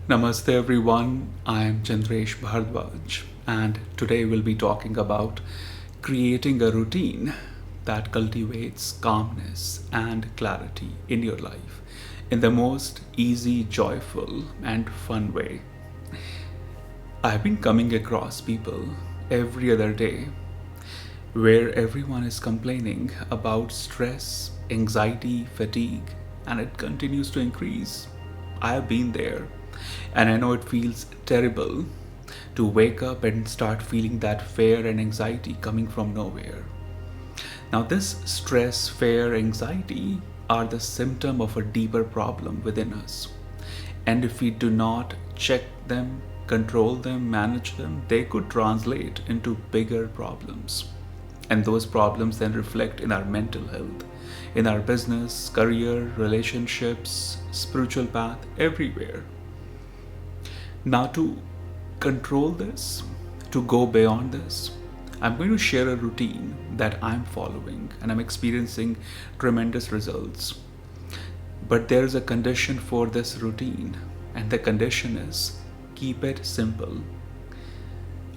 Namaste everyone, I am Chandresh Bhardwaj and today we'll be talking about creating a routine that cultivates calmness and clarity in your life in the most easy, joyful and fun way. I've been coming across people every other day where everyone is complaining about stress, anxiety, fatigue, and it continues to increase. I have been there, and I know it feels terrible to wake up and start feeling that fear and anxiety coming from nowhere. Now, this stress, fear, anxiety are the symptom of a deeper problem within us. And if we do not check them, control them, manage them, they could translate into bigger problems. And those problems then reflect in our mental health, in our business, career, relationships, spiritual path, everywhere. Now, to control this, to go beyond this, I'm going to share a routine that I'm following and I'm experiencing tremendous results. But there is a condition for this routine, and the condition is keep it simple.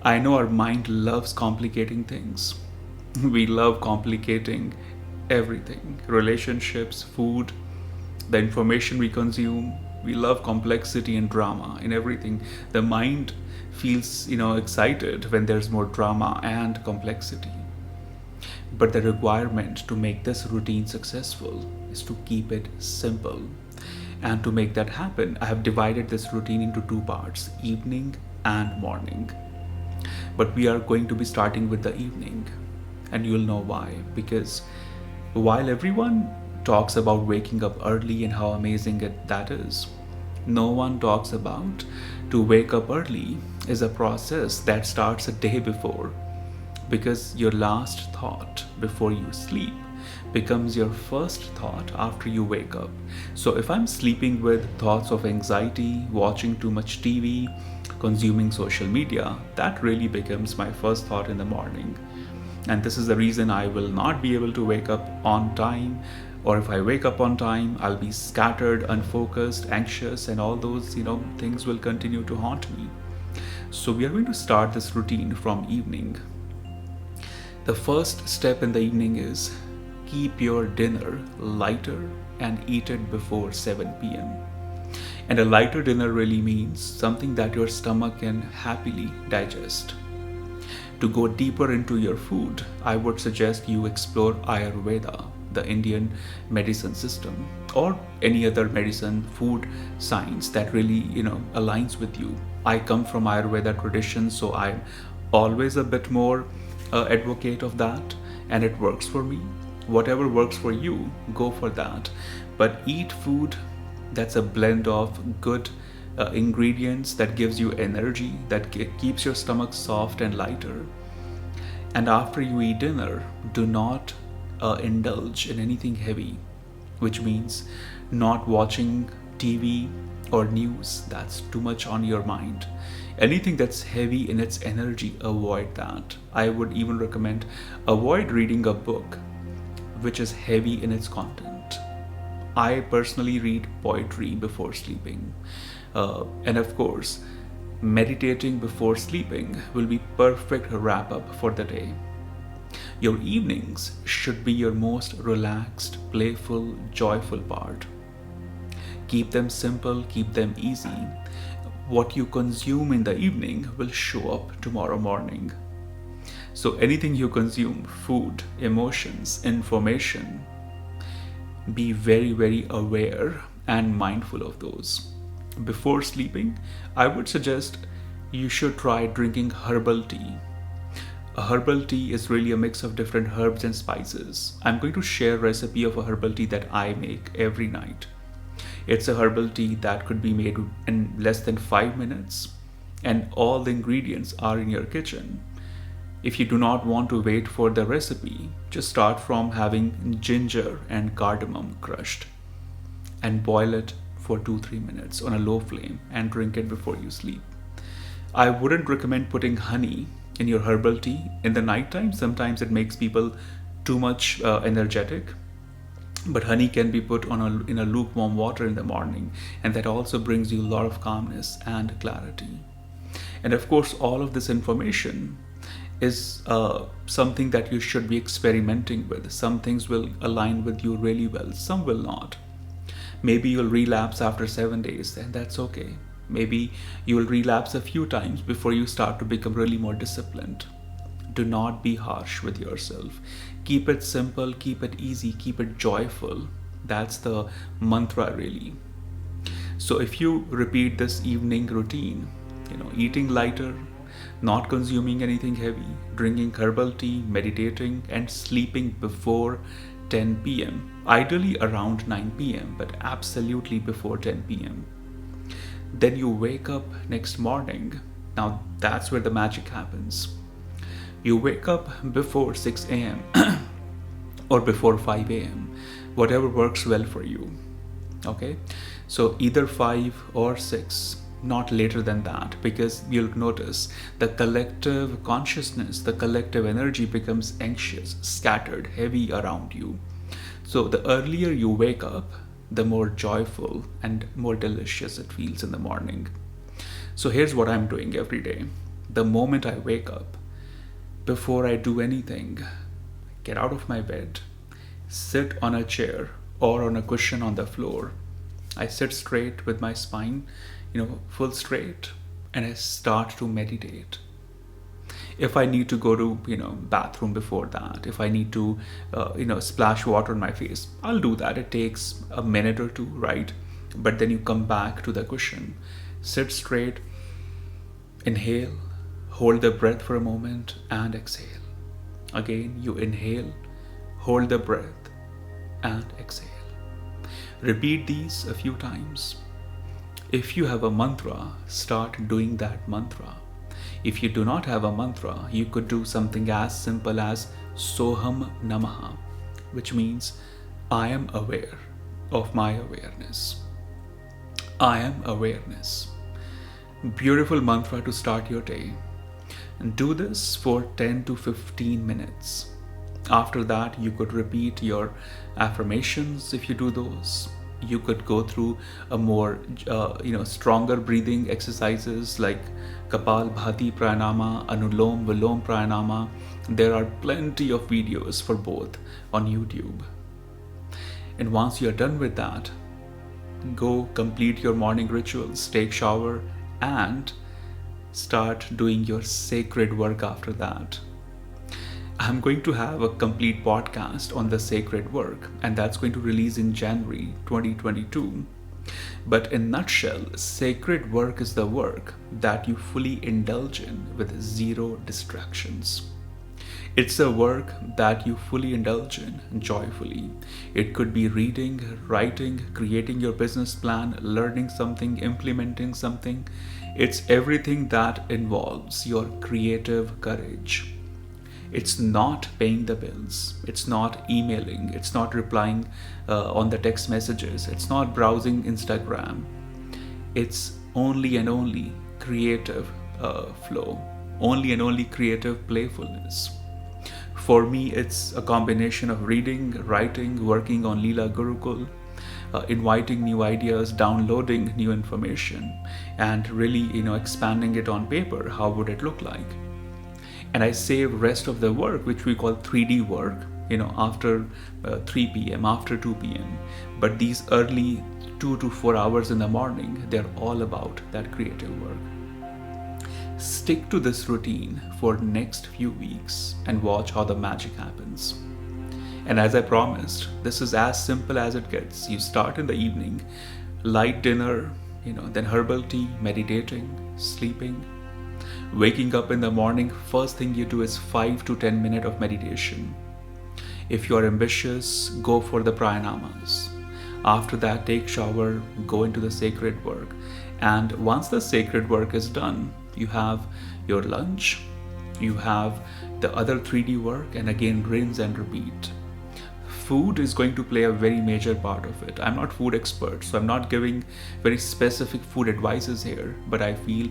I know our mind loves complicating things. We love complicating everything relationships, food, the information we consume. We love complexity and drama in everything. The mind feels, excited when there's more drama and complexity. But the requirement to make this routine successful is to keep it simple. And to make that happen, I have divided this routine into two parts, evening and morning. But we are going to be starting with the evening. And you'll know why. Because while everyone talks about waking up early and how amazing that is, no one talks about to wake up early is a process that starts a day before, because your last thought before you sleep becomes your first thought after you wake up. So if I'm sleeping with thoughts of anxiety, watching too much TV, consuming social media, that really becomes my first thought in the morning. And this is the reason I will not be able to wake up on time, or if I wake up on time, I'll be scattered, unfocused, anxious, and all those, things will continue to haunt me. So we are going to start this routine from evening. The first step in the evening is keep your dinner lighter and eat it before 7 p.m. And a lighter dinner really means something that your stomach can happily digest. To go deeper into your food, I would suggest you explore Ayurveda, the Indian medicine system, or any other medicine, food science that really, aligns with you. I come from Ayurveda tradition, so I'm always a bit more advocate of that, and it works for me. Whatever works for you, go for that. But eat food that's a blend of good ingredients that gives you energy, that keeps your stomach soft and lighter. And after you eat dinner, do not indulge in anything heavy, which means not watching TV or news that's too much on your mind. Anything that's heavy in its energy, avoid that. I would even recommend avoid reading a book which is heavy in its content. I personally read poetry before sleeping. And of course, meditating before sleeping will be perfect wrap up for the day. Your evenings should be your most relaxed, playful, joyful part. Keep them simple, keep them easy. What you consume in the evening will show up tomorrow morning. So anything you consume, food, emotions, information, be very, very aware and mindful of those. Before sleeping, I would suggest you should try drinking herbal tea. A herbal tea is really a mix of different herbs and spices. I'm going to share a recipe of a herbal tea that I make every night. It's a herbal tea that could be made in less than 5 minutes, and all the ingredients are in your kitchen. If you do not want to wait for the recipe, just start from having ginger and cardamom crushed and boil it for 2-3 minutes on a low flame and drink it before you sleep. I wouldn't recommend putting honey in your herbal tea in the nighttime. Sometimes it makes people too much energetic. But honey can be put in a lukewarm water in the morning, and that also brings you a lot of calmness and clarity. And of course, all of this information is something that you should be experimenting with. Some things will align with you really well, some will not. Maybe you'll relapse after 7 days, and that's okay. Maybe you will relapse a few times before you start to become really more disciplined. Do not be harsh with yourself. Keep it simple, keep it easy, keep it joyful. That's the mantra, really. So if you repeat this evening routine, eating lighter, not consuming anything heavy, drinking herbal tea, meditating, and sleeping before 10 p.m. Ideally around 9 p.m., but absolutely before 10 p.m. Then you wake up next morning. Now that's where the magic happens. You wake up before 6 a.m. or before 5 a.m., whatever works well for you. Okay? So either 5 or 6. Not later than that, because you'll notice the collective consciousness, the collective energy becomes anxious, scattered, heavy around you. So the earlier you wake up, the more joyful and more delicious it feels in the morning. So here's what I'm doing every day. The moment I wake up, before I do anything, get out of my bed, sit on a chair or on a cushion on the floor. I sit straight with my spine, full straight, and I start to meditate. If I need to go to, bathroom before that, if I need to, splash water on my face, I'll do that. It takes a minute or two, right? But then you come back to the cushion, sit straight, inhale, hold the breath for a moment, and exhale. Again, you inhale, hold the breath, and exhale. Repeat these a few times. If you have a mantra, start doing that mantra. If you do not have a mantra, you could do something as simple as Soham Namaha, which means I am aware of my awareness. I am awareness. Beautiful mantra to start your day. And do this for 10 to 15 minutes. After that, you could repeat your affirmations if you do those. You could go through a more, stronger breathing exercises like Kapal Bhati Pranama, Anulom Vilom Pranama. There are plenty of videos for both on YouTube. And once you're done with that, go complete your morning rituals, take shower, and start doing your sacred work after that. I'm going to have a complete podcast on the sacred work, and that's going to release in January 2022. But in a nutshell, sacred work is the work that you fully indulge in with zero distractions. It's a work that you fully indulge in joyfully. It could be reading, writing, creating your business plan, learning something, implementing something. It's everything that involves your creative courage. It's not paying the bills. It's not emailing. It's not replying on the text messages. It's not browsing Instagram. It's only and only creative flow. Only and only creative playfulness. For me, it's a combination of reading, writing, working on Leela Gurukul, inviting new ideas, downloading new information, and really, expanding it on paper. How would it look like? And I save rest of the work, which we call 3D work, after 3 p.m., after 2 p.m. But these early 2 to 4 hours in the morning, they're all about that creative work. Stick to this routine for next few weeks and watch how the magic happens. And as I promised, this is as simple as it gets. You start in the evening, light dinner, then herbal tea, meditating, sleeping. Waking up in the morning, first thing you do is 5 to 10 minutes of meditation. If you are ambitious, go for the pranamas. After that, take shower, go into the sacred work. And once the sacred work is done, you have your lunch, you have the other 3D work, and again rinse and repeat. Food is going to play a very major part of it. I'm not food expert, so I'm not giving very specific food advices here, but I feel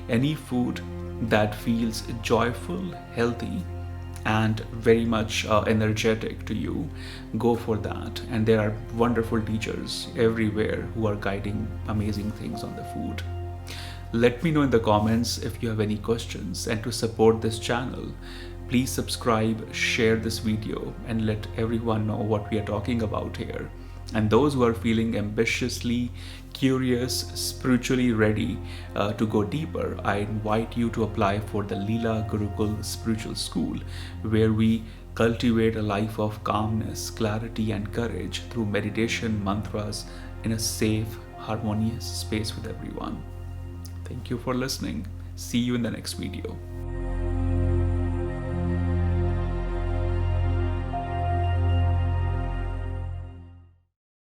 any food that feels joyful, healthy, and very much energetic to you, go for that. And there are wonderful teachers everywhere who are guiding amazing things on the food. Let me know in the comments if you have any questions, and to support this channel, please subscribe, share this video, and let everyone know what we are talking about here. And those who are feeling ambitiously curious, spiritually ready to go deeper, I invite you to apply for the Leela Gurukul Spiritual School, where we cultivate a life of calmness, clarity, and courage through meditation, mantras, in a safe, harmonious space with everyone. Thank you for listening. See you in the next video.